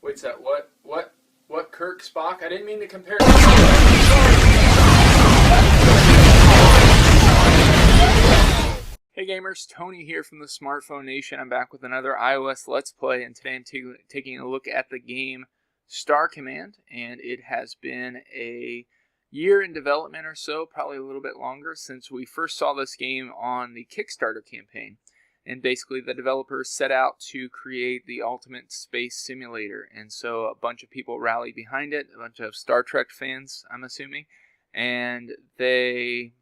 Wait, that what Kirk Spock? I didn't mean to compare. Hey gamers, Tony here from the Smartphone Nation. I'm back with another iOS Let's Play, and today I'm taking a look at the game Star Command, and it has been a year in development or so, probably a little bit longer, since we first saw this game on the Kickstarter campaign. And basically the developers set out to create the ultimate space simulator, and so a bunch of people rallied behind it, a bunch of Star Trek fans, I'm assuming, and they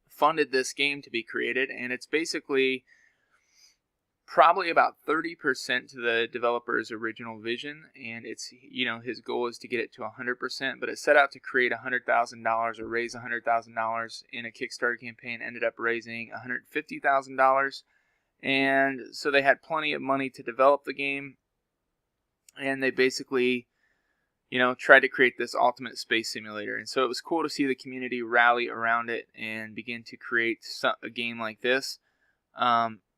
funded this game to be created, and it's basically probably about 30% to the developer's original vision, and it's, his goal is to get it to 100%, but it set out to create $100,000 or raise $100,000 in a Kickstarter campaign, ended up raising $150,000, and so they had plenty of money to develop the game, and they basically tried to create this ultimate space simulator. And so it was cool to see the community rally around it and begin to create a game like this.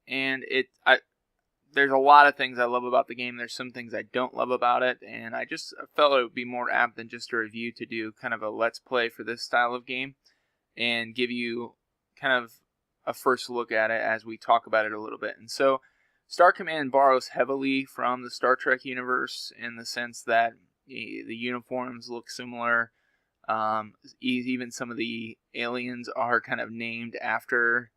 And there's a lot of things I love about the game. There's some things I don't love about it, and I felt it would be more apt than just a review to do kind of a let's play for this style of game and give you kind of a first look at it as we talk about it a little bit. And so Star Command borrows heavily from the Star Trek universe in the sense that the uniforms look similar. Even some of the aliens are kind of named after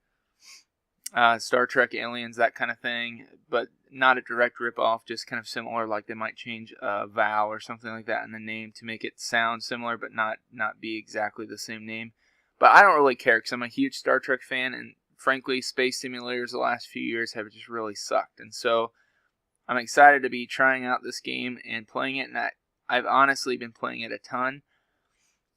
Star Trek aliens, that kind of thing, but not a direct ripoff, just kind of similar. Like they might change a vowel or something like that in the name to make it sound similar, but not be exactly the same name. But I don't really care because I'm a huge Star Trek fan, and frankly, space simulators the last few years have just really sucked. And so I'm excited to be trying out this game and playing it, and I've honestly been playing it a ton.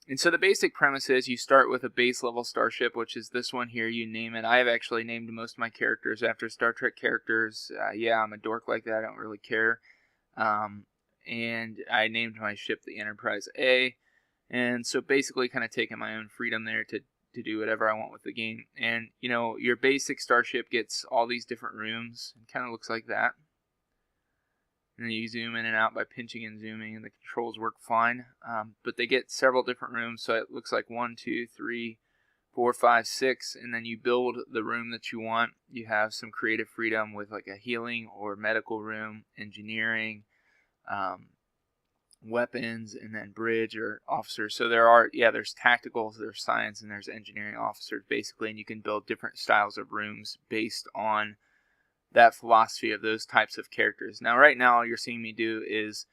And so the basic premise is you start with a base level starship, which is this one here. You name it. I have actually named most of my characters after Star Trek characters. Yeah, I'm a dork like that. I don't really care. And I named my ship the Enterprise A. And so basically kind of taking my own freedom there to do whatever I want with the game. And, your basic starship gets all these different rooms. It kind of looks like that. And then you zoom in and out by pinching and zooming, and the controls work fine. But they get several different rooms, so it looks like 1, 2, 3, 4, 5, 6, and then you build the room that you want. You have some creative freedom with like a healing or medical room, engineering, weapons, and then bridge or officers. So there's tacticals, there's science, and there's engineering officers basically, and you can build different styles of rooms based on that philosophy of those types of characters. Now, right now, all you're seeing me do is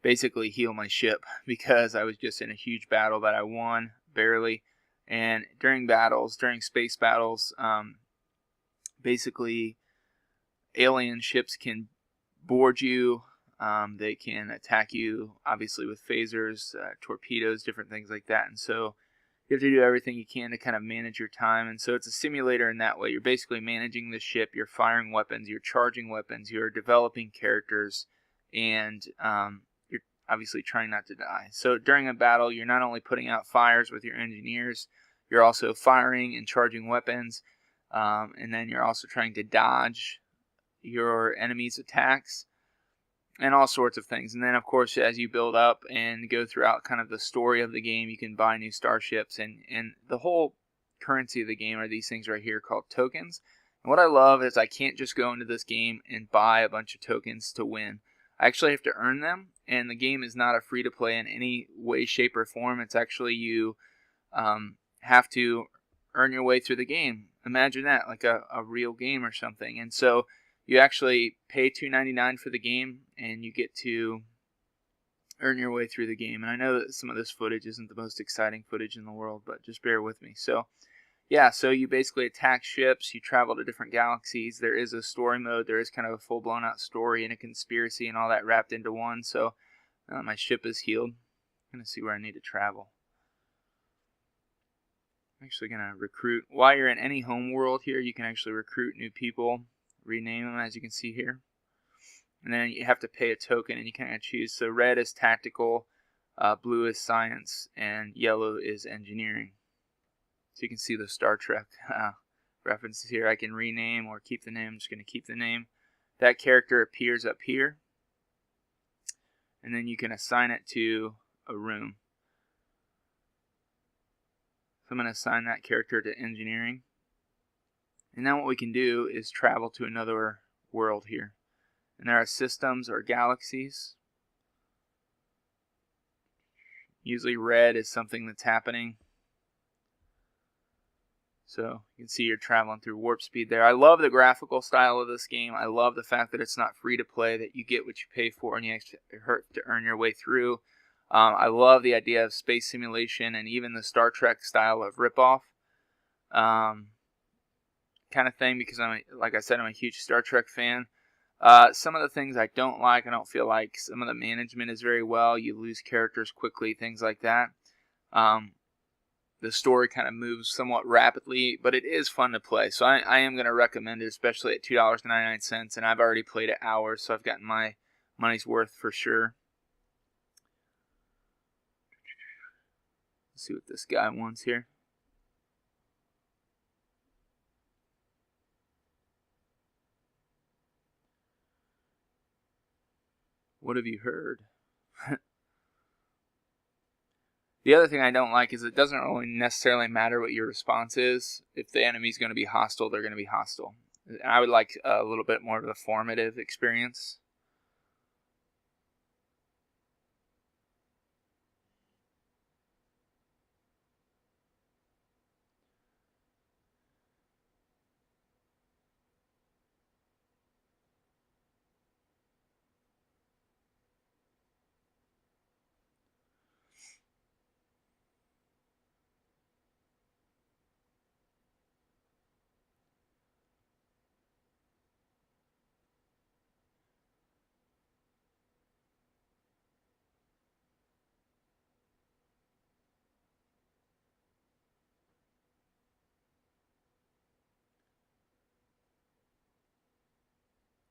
basically heal my ship because I was just in a huge battle that I won, barely. And during space battles, basically alien ships can board you. They can attack you, obviously, with phasers, torpedoes, different things like that. And so you have to do everything you can to kind of manage your time. And so it's a simulator in that way. You're basically managing the ship, you're firing weapons, you're charging weapons, you're developing characters, and you're obviously trying not to die. So during a battle, you're not only putting out fires with your engineers, you're also firing and charging weapons, and then you're also trying to dodge your enemy's attacks, and all sorts of things. And then, of course, as you build up and go throughout kind of the story of the game, you can buy new starships. And the whole currency of the game are these things right here called tokens. And what I love is I can't just go into this game and buy a bunch of tokens to win. I actually have to earn them, and the game is not a free-to-play in any way, shape, or form. It's actually you have to earn your way through the game. Imagine that, like a real game or something. And so you actually pay $2.99 for the game, and you get to earn your way through the game. And I know that some of this footage isn't the most exciting footage in the world, but just bear with me. So, yeah, so you basically attack ships, you travel to different galaxies. There is a story mode. There is kind of a full-blown out story and a conspiracy and all that wrapped into one. So my ship is healed. I'm going to see where I need to travel. I'm actually going to recruit. While you're in any home world here, you can actually recruit new people, rename them as you can see here. And then you have to pay a token, and you kind of choose. So red is tactical, blue is science, and yellow is engineering. So you can see the Star Trek references here. I can rename or keep the name. I'm just going to keep the name. That character appears up here. and then you can assign it to a room. So I'm going to assign that character to engineering. And then what we can do is travel to another world here. And there are systems or galaxies. Usually red is something that's happening. So you can see you're traveling through warp speed there. I love the graphical style of this game. I love the fact that it's not free to play, that you get what you pay for and you actually have to earn your way through. I love the idea of space simulation and even the Star Trek style of ripoff kind of thing, because like I said, I'm a huge Star Trek fan. Some of the things I don't like, I don't feel like some of the management is very well. You lose characters quickly, things like that. The story kind of moves somewhat rapidly, but it is fun to play. So I am going to recommend it, especially at $2.99, and I've already played it hours, so I've gotten my money's worth for sure. Let's see what this guy wants here. What have you heard? The other thing I don't like is it doesn't really necessarily matter what your response is. If the enemy's going to be hostile, they're going to be hostile. I would like a little bit more of a formative experience.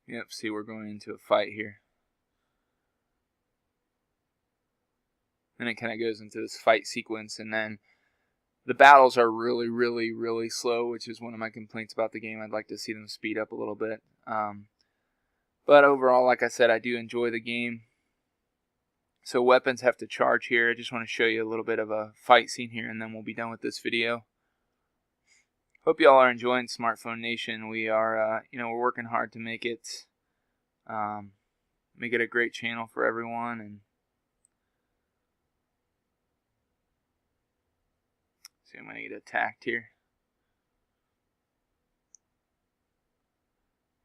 Yep, see, we're going into a fight here. And it kind of goes into this fight sequence, and then the battles are really, really, really slow, which is one of my complaints about the game. I'd like to see them speed up a little bit. But overall, like I said, I do enjoy the game. So weapons have to charge here. I just want to show you a little bit of a fight scene here, and then we'll be done with this video. Hope you all are enjoying Smartphone Nation. We are, we're working hard to make it a great channel for everyone. And see, I'm going to get attacked here.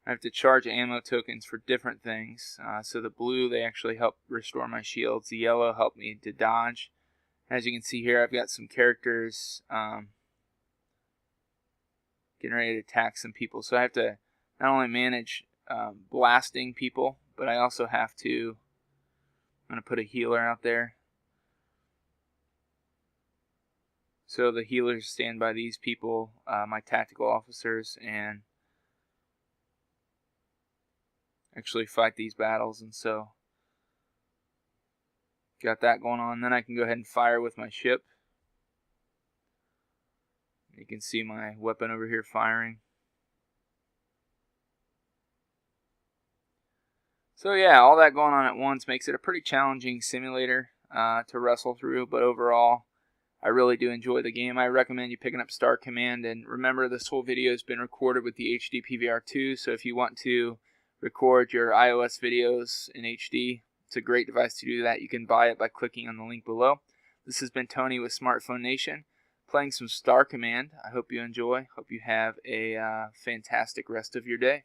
I have to charge ammo tokens for different things. So the blue, they actually help restore my shields. The yellow help me to dodge. As you can see here, I've got some characters getting ready to attack some people. So I have to not only manage blasting people, but I also have to, I'm going to put a healer out there. So the healers stand by these people, my tactical officers, and actually fight these battles. And so got that going on. Then I can go ahead and fire with my ship. You can see my weapon over here firing. So yeah, all that going on at once makes it a pretty challenging simulator to wrestle through, but overall I really do enjoy the game. I recommend you picking up Star Command, and remember, this whole video has been recorded with the HD PVR2, so if you want to record your iOS videos in HD, it's a great device to do that. You can buy it by clicking on the link below. This has been Tony with Smartphone Nation, playing some Star Command. I hope you enjoy. Hope you have a fantastic rest of your day.